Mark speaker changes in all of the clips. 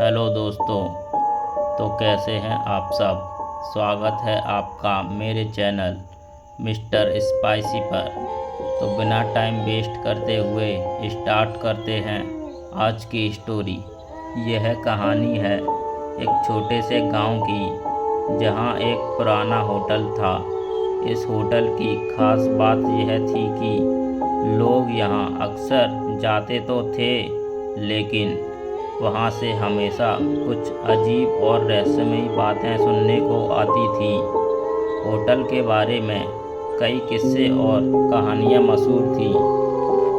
Speaker 1: Hello दोस्तों। तो कैसे हैं आप सब। स्वागत है आपका मेरे चैनल मिस्टर स्पाइसी पर। तो बिना टाइम वेस्ट करते हुए स्टार्ट करते हैं आज की स्टोरी। यह कहानी है एक छोटे से गांव की, जहां एक पुराना होटल था। इस होटल की खास बात यह थी कि लोग यहां अक्सर जाते तो थे, लेकिन वहाँ से हमेशा कुछ अजीब और रहस्यमयी बातें सुनने को आती थीं। होटल के बारे में कई किस्से और कहानियाँ मशहूर थीं,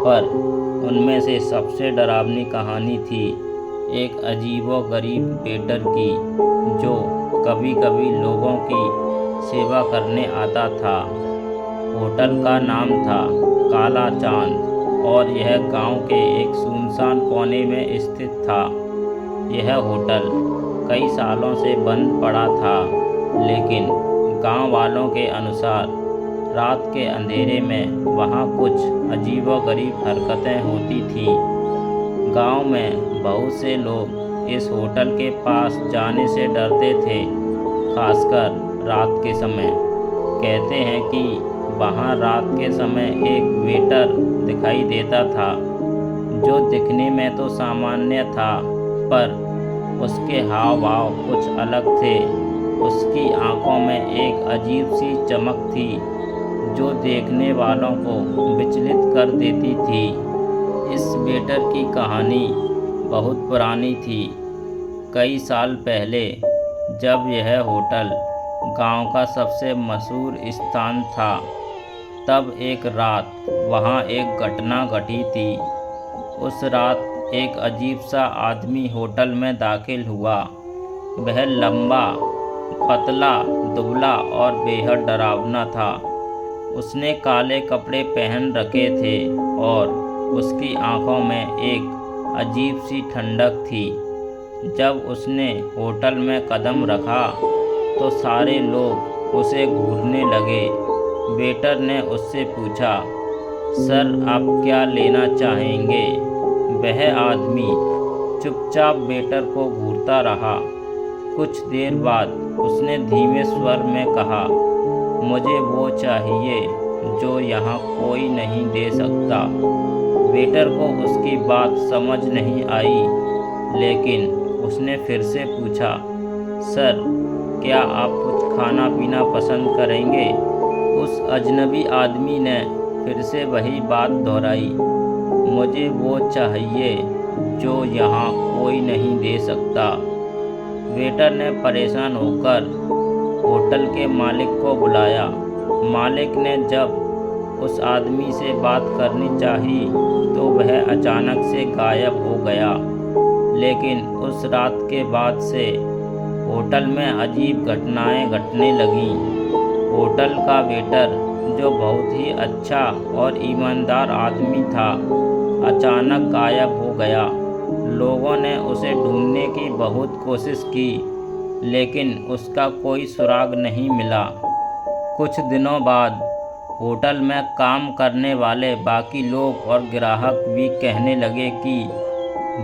Speaker 1: पर उनमें से सबसे डरावनी कहानी थी एक अजीबोगरीब वेटर की, जो कभी कभी लोगों की सेवा करने आता था। होटल का नाम था काला चांद और यह गांव के एक सुनसान कोने में स्थित था। यह होटल कई सालों से बंद पड़ा था, लेकिन गांव वालों के अनुसार रात के अंधेरे में वहां कुछ अजीबोगरीब हरकतें होती थीं। गांव में बहुत से लोग इस होटल के पास जाने से डरते थे, खासकर रात के समय। कहते हैं कि वहाँ रात के समय एक वेटर दिखाई देता था, जो दिखने में तो सामान्य था, पर उसके हाव भाव कुछ अलग थे। उसकी आंखों में एक अजीब सी चमक थी, जो देखने वालों को विचलित कर देती थी। इस वेटर की कहानी बहुत पुरानी थी। कई साल पहले, जब यह होटल गांव का सबसे मशहूर स्थान था, तब एक रात वहाँ एक घटना घटी थी। उस रात एक अजीब सा आदमी होटल में दाखिल हुआ। वह लंबा, पतला, दुबला और बेहद डरावना था। उसने काले कपड़े पहन रखे थे और उसकी आंखों में एक अजीब सी ठंडक थी। जब उसने होटल में कदम रखा तो सारे लोग उसे घूरने लगे। वेटर ने उससे पूछा, सर, आप क्या लेना चाहेंगे? वह आदमी चुपचाप वेटर को घूरता रहा। कुछ देर बाद उसने धीमे स्वर में कहा, मुझे वो चाहिए जो यहाँ कोई नहीं दे सकता। वेटर को उसकी बात समझ नहीं आई, लेकिन उसने फिर से पूछा, सर, क्या आप कुछ खाना पीना पसंद करेंगे? उस अजनबी आदमी ने फिर से वही बात दोहराई, मुझे वो चाहिए जो यहाँ कोई नहीं दे सकता। वेटर ने परेशान होकर होटल के मालिक को बुलाया। मालिक ने जब उस आदमी से बात करनी चाही तो वह अचानक से गायब हो गया। लेकिन उस रात के बाद से होटल में अजीब घटनाएं घटने लगीं। होटल का वेटर, जो बहुत ही अच्छा और ईमानदार आदमी था, अचानक गायब हो गया। लोगों ने उसे ढूंढने की बहुत कोशिश की, लेकिन उसका कोई सुराग नहीं मिला। कुछ दिनों बाद होटल में काम करने वाले बाकी लोग और ग्राहक भी कहने लगे कि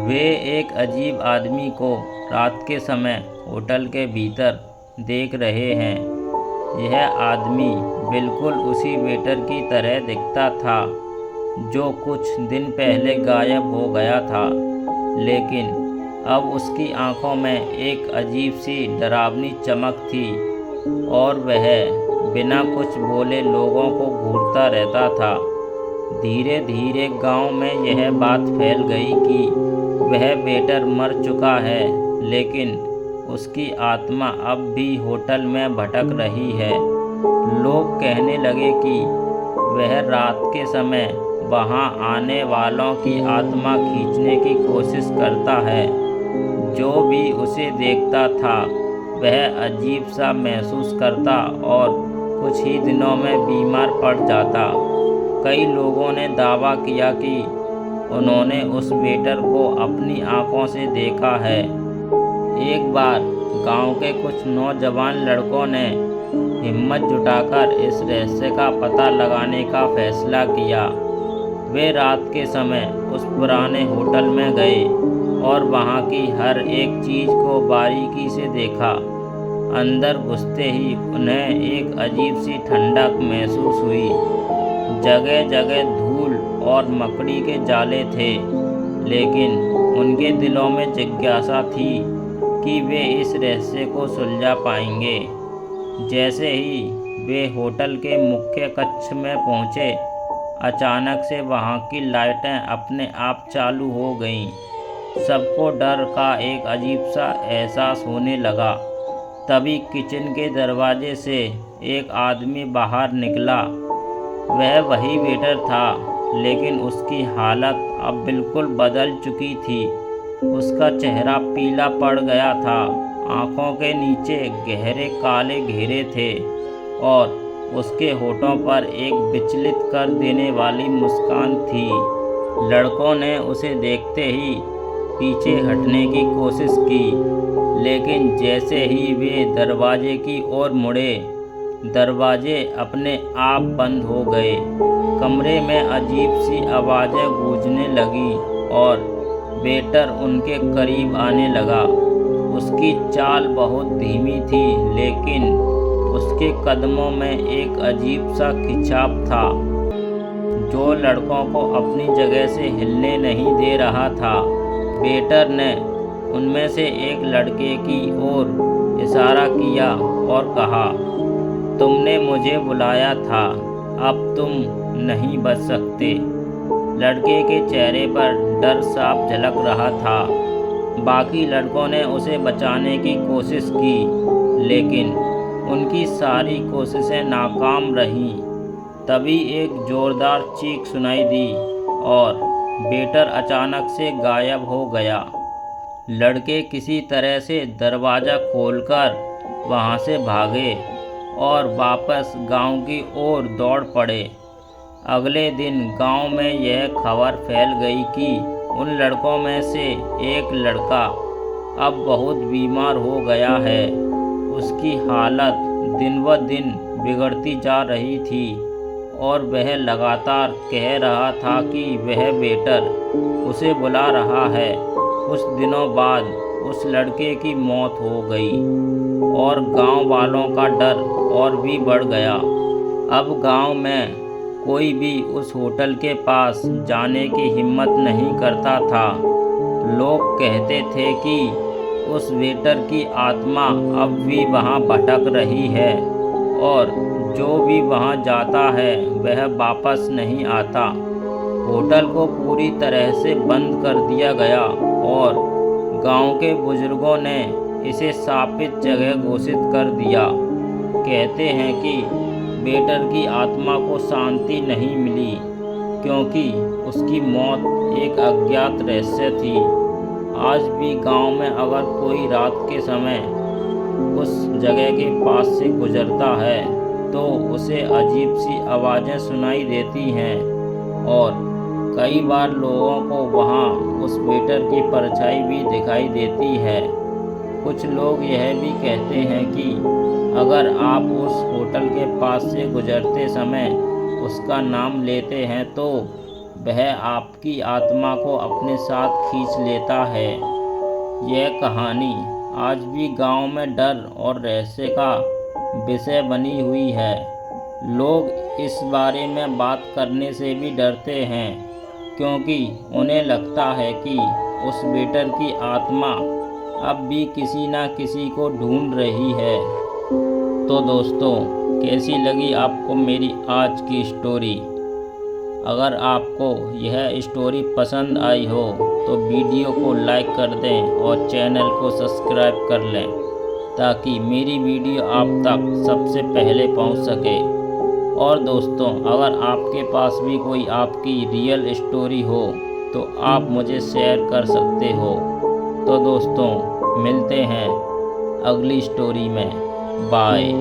Speaker 1: वे एक अजीब आदमी को रात के समय होटल के भीतर देख रहे हैं। यह आदमी बिल्कुल उसी वेटर की तरह दिखता था, जो कुछ दिन पहले गायब हो गया था, लेकिन अब उसकी आंखों में एक अजीब सी डरावनी चमक थी और वह बिना कुछ बोले लोगों को घूरता रहता था। धीरे धीरे गांव में यह बात फैल गई कि वह वेटर मर चुका है, लेकिन उसकी आत्मा अब भी होटल में भटक रही है। लोग कहने लगे कि वह रात के समय वहां आने वालों की आत्मा खींचने की कोशिश करता है। जो भी उसे देखता था वह अजीब सा महसूस करता और कुछ ही दिनों में बीमार पड़ जाता। कई लोगों ने दावा किया कि उन्होंने उस वेटर को अपनी आंखों से देखा है। एक बार गांव के कुछ नौजवान लड़कों ने हिम्मत जुटाकर इस रहस्य का पता लगाने का फैसला किया। वे रात के समय उस पुराने होटल में गए और वहाँ की हर एक चीज़ को बारीकी से देखा। अंदर घुसते ही उन्हें एक अजीब सी ठंडक महसूस हुई। जगह जगह धूल और मकड़ी के जाले थे, लेकिन उनके दिलों में जिज्ञासा थी कि वे इस रहस्य को सुलझा पाएंगे। जैसे ही वे होटल के मुख्य कक्ष में पहुँचे, अचानक से वहाँ की लाइटें अपने आप चालू हो गईं। सबको डर का एक अजीब सा एहसास होने लगा। तभी किचन के दरवाजे से एक आदमी बाहर निकला। वह वही वेटर था, लेकिन उसकी हालत अब बिल्कुल बदल चुकी थी। उसका चेहरा पीला पड़ गया था, आंखों के नीचे गहरे काले घेरे थे और उसके होठों पर एक विचलित कर देने वाली मुस्कान थी। लड़कों ने उसे देखते ही पीछे हटने की कोशिश की, लेकिन जैसे ही वे दरवाजे की ओर मुड़े, दरवाजे अपने आप बंद हो गए। कमरे में अजीब सी आवाज़ें गूंजने लगीं और वेटर उनके करीब आने लगा। उसकी चाल बहुत धीमी थी, लेकिन उसके कदमों में एक अजीब सा खिंचाव था जो लड़कों को अपनी जगह से हिलने नहीं दे रहा था। वेटर ने उनमें से एक लड़के की ओर इशारा किया और कहा, तुमने मुझे बुलाया था, अब तुम नहीं बच सकते। लड़के के चेहरे पर डर साफ झलक रहा था। बाकी लड़कों ने उसे बचाने की कोशिश की, लेकिन उनकी सारी कोशिशें नाकाम रहीं। तभी एक ज़ोरदार चीख सुनाई दी और वेटर अचानक से गायब हो गया। लड़के किसी तरह से दरवाज़ा खोलकर वहाँ से भागे और वापस गांव की ओर दौड़ पड़े। अगले दिन गांव में यह खबर फैल गई कि उन लड़कों में से एक लड़का अब बहुत बीमार हो गया है। उसकी हालत दिन ब दिन बिगड़ती जा रही थी और वह लगातार कह रहा था कि वह वेटर उसे बुला रहा है। कुछ दिनों बाद उस लड़के की मौत हो गई और गांव वालों का डर और भी बढ़ गया। अब गांव में कोई भी उस होटल के पास जाने की हिम्मत नहीं करता था। लोग कहते थे कि उस वेटर की आत्मा अब भी वहां भटक रही है और जो भी वहां जाता है वह वापस नहीं आता। होटल को पूरी तरह से बंद कर दिया गया और गांव के बुजुर्गों ने इसे शापित जगह घोषित कर दिया। कहते हैं कि वेटर की आत्मा को शांति नहीं मिली क्योंकि उसकी मौत एक अज्ञात रहस्य थी। आज भी गांव में अगर कोई रात के समय उस जगह के पास से गुजरता है तो उसे अजीब सी आवाज़ें सुनाई देती हैं और कई बार लोगों को वहां उस वेटर की परछाई भी दिखाई देती है। कुछ लोग यह भी कहते हैं कि अगर आप उस होटल के पास से गुजरते समय उसका नाम लेते हैं तो वह आपकी आत्मा को अपने साथ खींच लेता है। यह कहानी आज भी गांव में डर और रहस्य का विषय बनी हुई है। लोग इस बारे में बात करने से भी डरते हैं क्योंकि उन्हें लगता है कि उस वेटर की आत्मा अब भी किसी न किसी को ढूंढ रही है। तो दोस्तों, कैसी लगी आपको मेरी आज की स्टोरी? अगर आपको यह स्टोरी पसंद आई हो तो वीडियो को लाइक कर दें और चैनल को सब्सक्राइब कर लें ताकि मेरी वीडियो आप तक सबसे पहले पहुंच सके। और दोस्तों, अगर आपके पास भी कोई आपकी रियल स्टोरी हो तो आप मुझे शेयर कर सकते हो। तो दोस्तों, मिलते हैं अगली स्टोरी में। बाय।